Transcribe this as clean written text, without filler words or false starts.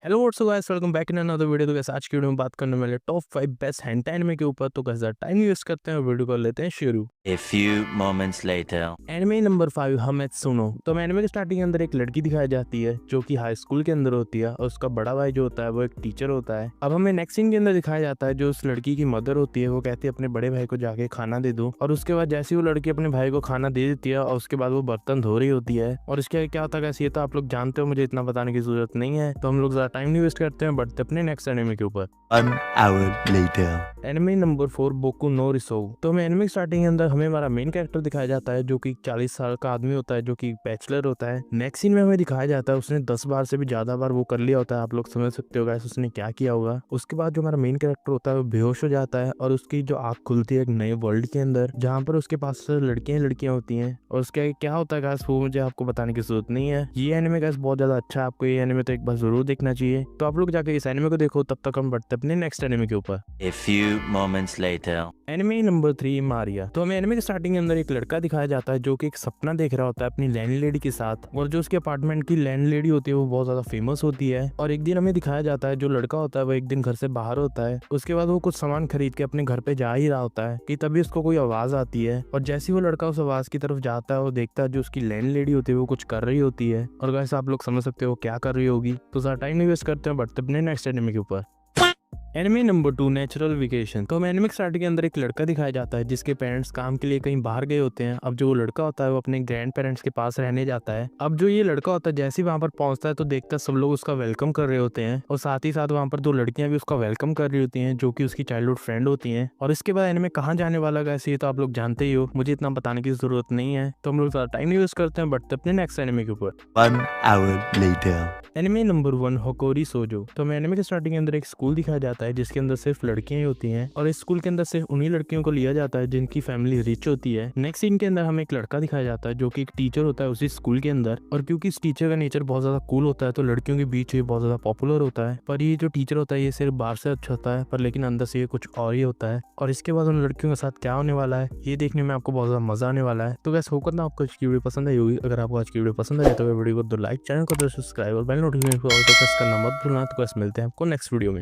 Hello what's up guys, welcome back in another video. तो कैसे आज की वीडियो में बात करने वाले टॉप 5 बेस्ट हेंटाई एनिमे के ऊपर। तो कैसा टाइम वेस्ट करते हैं और वीडियो कर लेते हैं शुरू। A few moments later. Anime number 5 हमेत्सुनो। तो एनिमे के स्टार्टिंग के अंदर एक लड़की दिखाई जाती है जो कि हाई स्कूल के अंदर होती है और उसका बड़ा भाई जो होता है वो एक टीचर होता है। अब हमें नेक्स्ट सीन के अंदर दिखाया जाता है जो उस लड़की की मदर होती है वो कहती है अपने बड़े भाई को जाके खाना दे दो। और उसके बाद जैसे ही वो लड़की अपने भाई को खाना दे देती है और उसके बाद वो बर्तन धो रही होती है। और इसके आगे क्या होता है ये तो आप लोग जानते हो, मुझे इतना बताने की जरूरत नहीं है। तो हम लोग ज्यादा टाइम नहीं वेस्ट करते हैं, बढ़ते अपने नेक्स्ट एनिमे के ऊपर। 1 hour later. Anime number 4 Boku no Risou. तो हमें एनिमे स्टार्टिंग के अंदर हमें हमारा मेन कैरेक्टर दिखाया जाता है जो कि 40 साल का आदमी होता है जो कि बैचलर होता है। नेक्स्ट सीन में हमें दिखाया जाता है उसने 10 बार से भी ज्यादा बार वो कर लिया होता है। आप लोग समझ सकते हो गाइस उसने क्या किया होगा। उसके बाद जो हमारा मेन कैरेक्टर होता है वो बेहोश हो जाता है और उसकी जो आंख खुलती है एक नए वर्ल्ड के अंदर जहाँ पर उसके पास लड़कियां होती हैं। और उसके आगे क्या होता है गाइस वो मुझे आपको बताने की जरूरत नहीं है। ये एनिमे गाइस बहुत ज्यादा अच्छा है, आपको ये एनिमे तो एक बार जरूर देखना चाहिए। तो आप लोग जाके इस एनिमे को देखो, तब तक हम बढ़ते अपने नेक्स्ट एनिमे के ऊपर। A few moments later. Anime number 3 Maria. तो हमें एनिमे के स्टार्टिंग के अंदर एक लड़का दिखाया जाता है जो कि एक सपना देख रहा होता है अपनी लैंडलेडी के साथ। और जो उसके अपार्टमेंट की लैंडलेडी होती है वो बहुत ज्यादा फेमस होती है। और एक दिन हमें दिखाया जाता है जो लड़का होता है वो एक दिन घर से बाहर होता है। उसके बाद वो कुछ सामान खरीद के अपने घर पे जा ही रहा होता है कि तभी उसको कोई आवाज आती है। और जैसे ही वो लड़का उस आवाज की तरफ जाता है वो देखता है जो उसकी लैंडलेडी होती है वो कुछ कर रही होती है। और वैसे आप लोग समझ सकते हो क्या कर रही होगी। तो ज्यादा टाइम नहीं वेस्ट करते हैं, बढ़ते अपने नेक्स्ट एनिमे के ऊपर। Anime number 2 natural vacation. तो एनिमे के स्टार्टिंग के अंदर एक लड़का दिखाया जाता है जिसके पेरेंट्स काम के लिए कहीं बाहर गए होते हैं। अब जो वो लड़का होता है वो अपने ग्रैंड पेरेंट्स के पास रहने जाता है। अब जो ये लड़का होता है जैसे ही वहां पर पहुंचता है तो देखता है सब लोग उसका वेलकम कर रहे होते हैं। और साथ ही साथ वहां पर 2 लड़कियां भी उसका वेलकम कर रही होती हैं जो कि उसकी चाइल्डहुड फ्रेंड होती हैं। और इसके बाद एनिमे कहाँ जाने वाला है ये तो आप लोग जानते ही हो, मुझे इतना बताने की जरूरत नहीं है। तो हम लोग ज्यादा टाइम नहीं वेस्ट करते हैं, बढ़ते अपने नेक्स्ट एनिमे के ऊपर। 1 hour later. एनिमे नंबर 1 होकोरी सोजो। तो हमें एनिमे के स्टार्टिंग के अंदर एक स्कूल दिखाया जाता है जिसके अंदर सिर्फ लड़कियां ही होती हैं। और इस स्कूल के अंदर सिर्फ उन्हीं लड़कियों को लिया जाता है जिनकी फैमिली रिच होती है। नेक्स्ट सीन के अंदर हमें एक लड़का दिखाया जाता है जो कि एक टीचर होता है उसी स्कूल के अंदर। और क्योंकि इस टीचर का नेचर बहुत ज्यादा कूल होता है तो लड़कियों के बीच ये बहुत ज्यादा पॉपुलर होता है। पर ये जो टीचर होता है ये सिर्फ बाहर से अच्छा होता है पर लेकिन अंदर से ये कुछ और ही होता है। और इसके बाद उन लड़कियों के साथ क्या होने वाला है ये देखने में आपको बहुत ज्यादा मजा आने वाला है। तो वैसे होकर ना आपको आज की वीडियो पसंद आई होगी। अगर आपको आज की वीडियो पसंद आई तो वीडियो को दो लाइक, चैनल को दो सब्सक्राइब और बेल नोटिफिकेशन को ऑल पे प्रेस करना मत भूलना। तो बस मिलते हैं आपको नेक्स्ट वीडियो में।